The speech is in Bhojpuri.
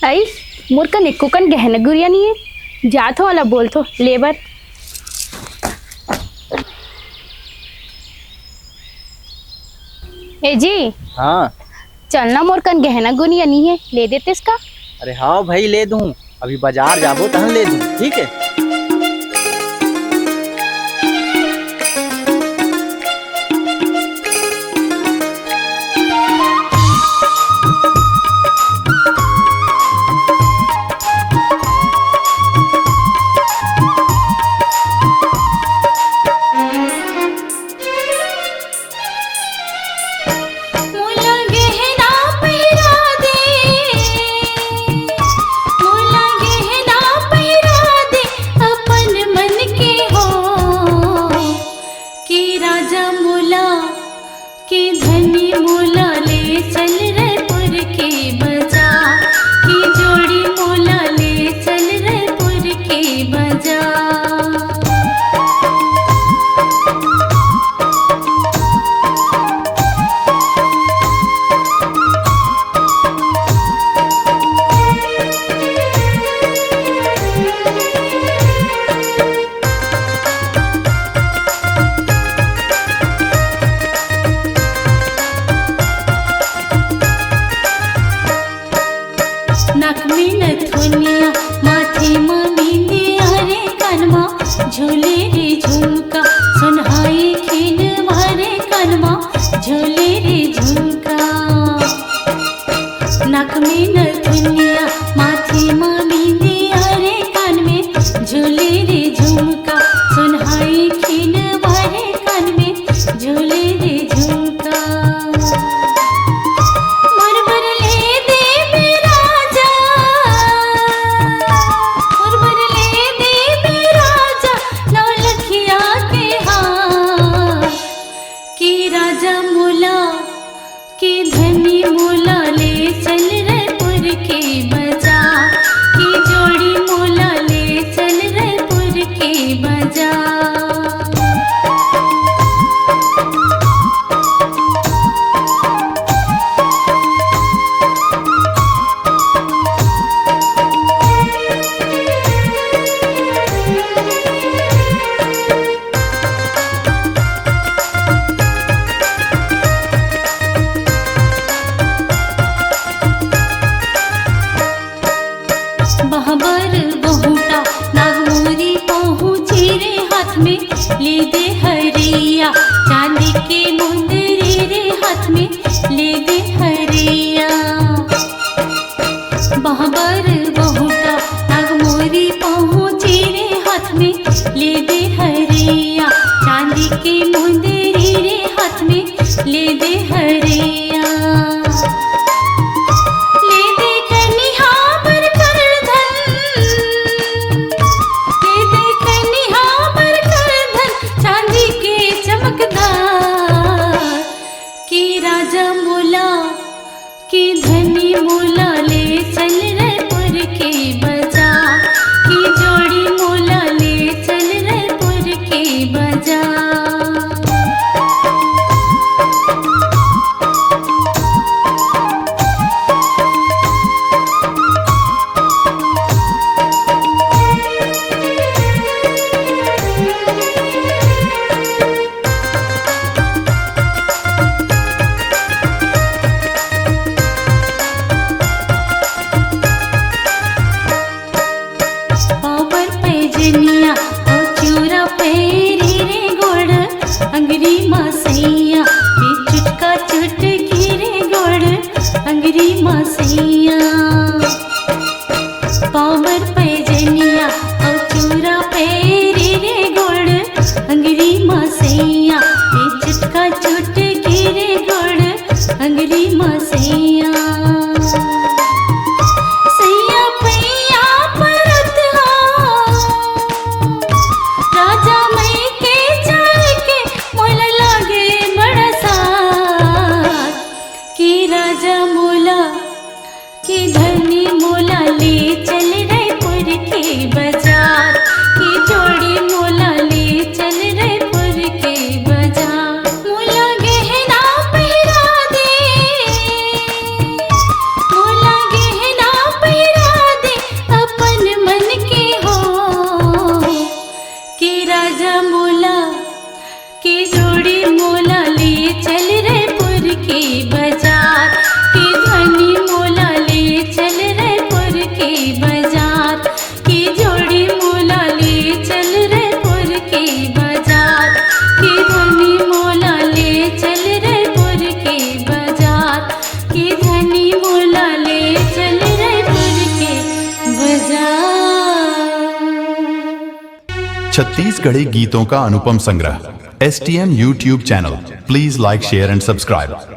आई मुर्कन इक्कुकन गहन गुरिया नहीं है जात हो वाला बोल तो लेबर। ए जी हाँ। चलना मोरकन गहना गुनिया नहीं है ले देते इसका। अरे हाँ भाई ले दूँ, अभी बाजार जाबो तहन ले दूँ, ठीक है। झूले रे झुमका सुनहाई खिन मारे कनमा झूले रे झुमका नाक में नथुनिया माथे में बिंदिया रे कान में झूले रे झुमका सुनहाई खिन मारे कान में झूले रे झुमका ले दे हरिया चांदी के मुंदरी रे हाथ में ले दे हरिया बहबर बहुटा नागमोरी पहुँची रे हाथ में ले दे हरिया चांदी के मुंदरी रे हाथ में ले दे हरिया और चूरा पैरी रे गोड़ जोड़ी मोला ले चल रायपुर के बाजार, की धनी मोला ले चल रायपुर के बाजार, की जोड़ी मोला ले चल रायपुर के बाजार, की धनी मोला ले चल रायपुर के बाजार, की धनी मोला ले चल रायपुर के बाजार। छत्तीसगढ़ी गीतों का अनुपम संग्रह STM YouTube channel. Please like, share and subscribe.